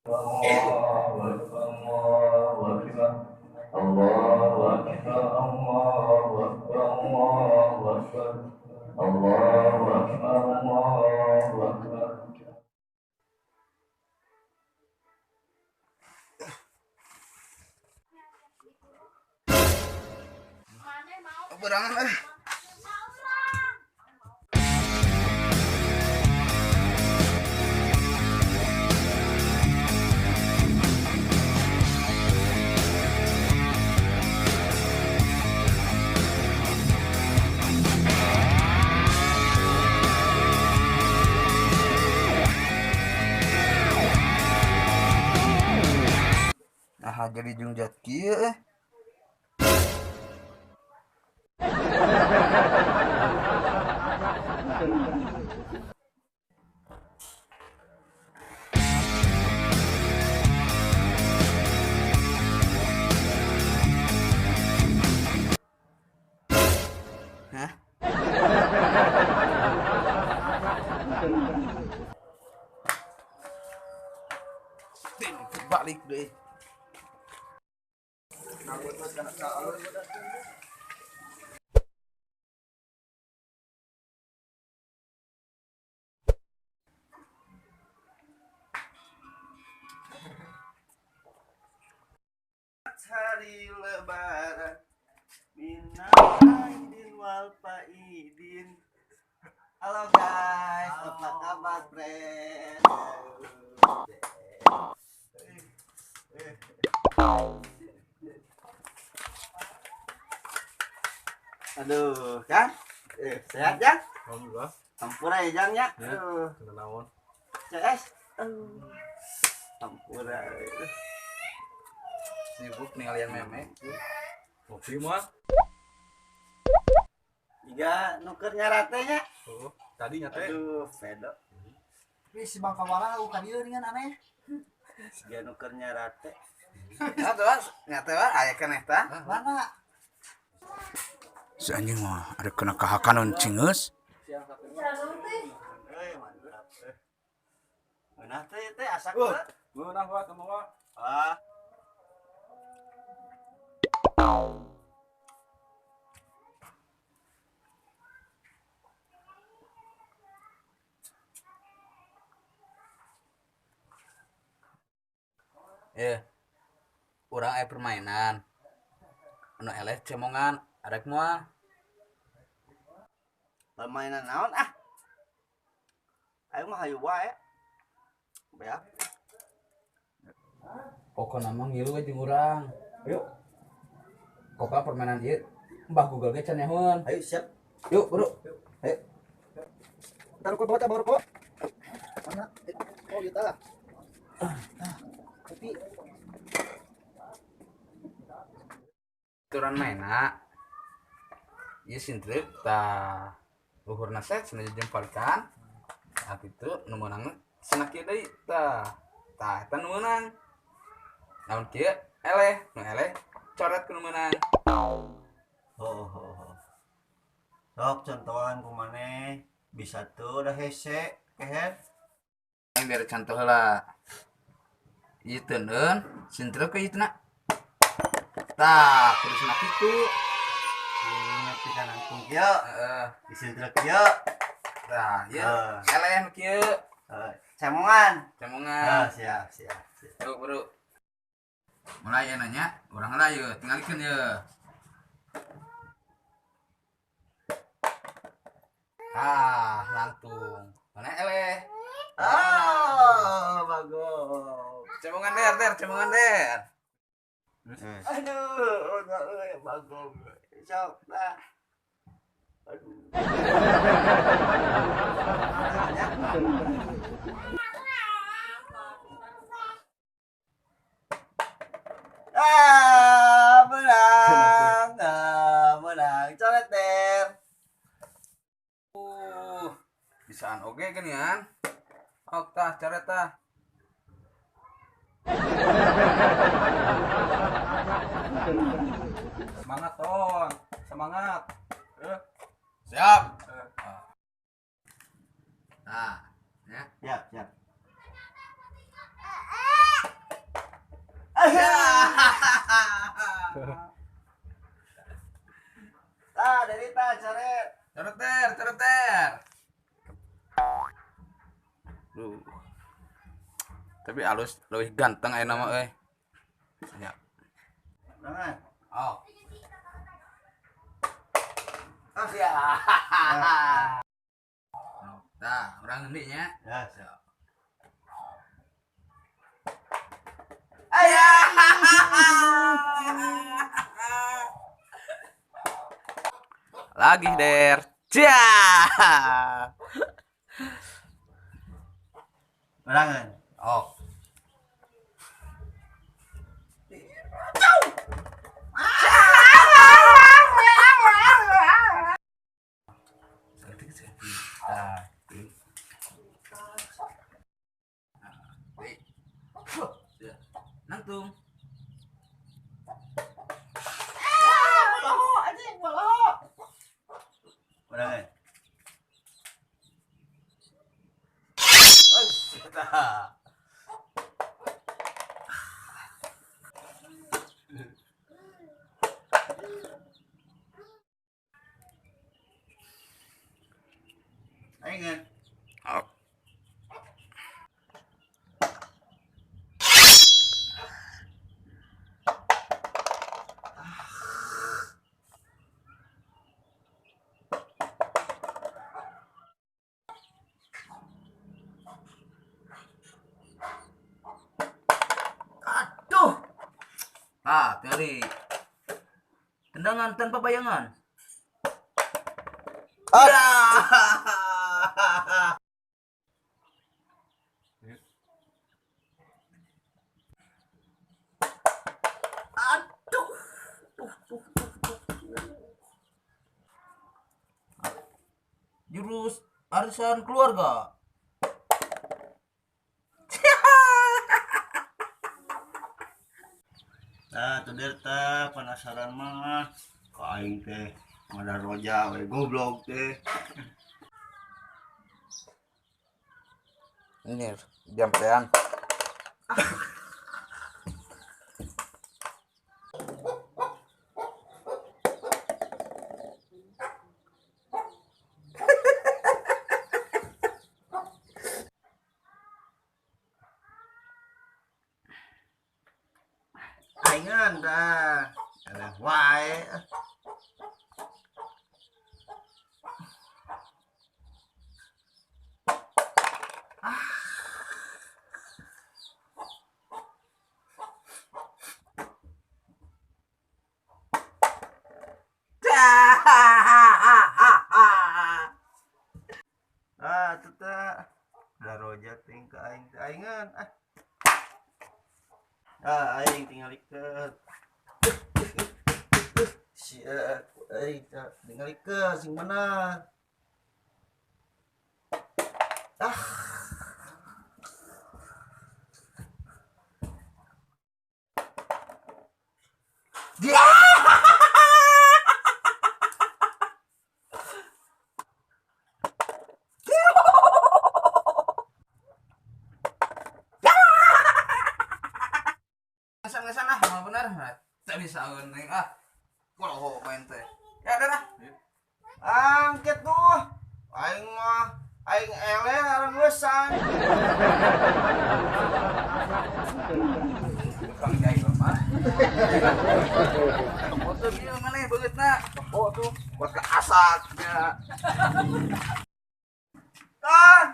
Allahu Akbar, Allahu Akbar, Allahu Akbar, Allahu Akbar, Allahu Akbar, Allahu Akbar, Allahu Akbar. Berangan nah jadi jungjat kieu Hah? Balik deh. Hari lebaran minal aidin wal faidin. Halo guys, apa kabar friend? Aduh, kan? Sehat ya? Alhamdulillah. Ampura ya Jang ya? Ya, Aduh, kenaon. CS. Ampura. Sibuk nih kalian meme. Ngopi mah. Iga nuker nyaratenya. Oh, tadi nyate. Aduh, Fedo. Wih, si Bang Kawala aku kadieu dengan aneh. Iga nuker nyarate. Nah, tuh, nyata wah aya keneh tah. Mana? Si anjing mah ada kena kahakanon cingeus. Euy, mantap. Beunah teh asak teh. Beunah wa temu wa. Ah. Urang aya permainan. Anu eleh cemongan, arek moal. Permainan naon ah? Ayo mah hayu wae. Beak. Pokona mah ngilu we jeung urang. Yuk. Pokona permainan ieu Mbah Google ge can nyahoeun. Ayo siap. Yuk, buru. Ayo. Taruh kok bawa kok. Mana? Oh, gitu lah. Tapi Turan mainna. Ieu sintrek tah luhurna set cenah jempalkan. Nah kitu nu meunang cenah kieu deui tah. Tah eta nu meunang. Namun kieu eleh, nu eleh coret ke nu meunang. Sok contohan kumaneh bisa tuh udah hese kehet. Yang biar contoh heula. Ieu teuneun sintrek ke ieu teh. Tah, kudu cenah kitu. Ngerti kanan pun kieu. Disintrek kieu. Tah, ieu eleh nu kieu. Cemongan. Cemongan. Siap. Yuk, bro. Mulai ya nanya, orang lah yuk, tinggalkan ya. Lantung. Mana eleh? Bagus. Cemongan der. Aduh, bagus. Sok dah. Aduh. Menang. Coret der. Bisaan oge kan ya. Ok tah, coret tah. Semangat ton. Semangat. Siap. Nah, ya. Siap. kita coret. Coret. Duh. Tapi halus lebih ganteng aya nama euy. Ya. Tangan. Oh. Ya. Tah, urang hendi nya. Ya, siap. Aya. Lagi der. Cia. Tangan. Oh. Nangtung. Tangan. Tangan. Oh. Aduh. Ah, teori. Tendangan tanpa bayangan. Ya. Aduh. Jurus arisan keluarga. Tah, tuh der tah penasaran mah. Ka aing teh ada roja we goblok teh. Ini jampean. Aingan dah. Eleh wae. Ah, teteh. Da roja ting ka aing teh aingan. Aing tinggal iket. Sia, aing tinggal iket sing mana? Dia. Ngesan ah, mah bener. Tak bisa neng ah. Kalau main teh. Ya udah dah. Angket tuh. Aing mah aing eleh arang leusan. Kang jai mah. Foto dia mana beungeutna? Oh tuh buat ke asaknya. Kan.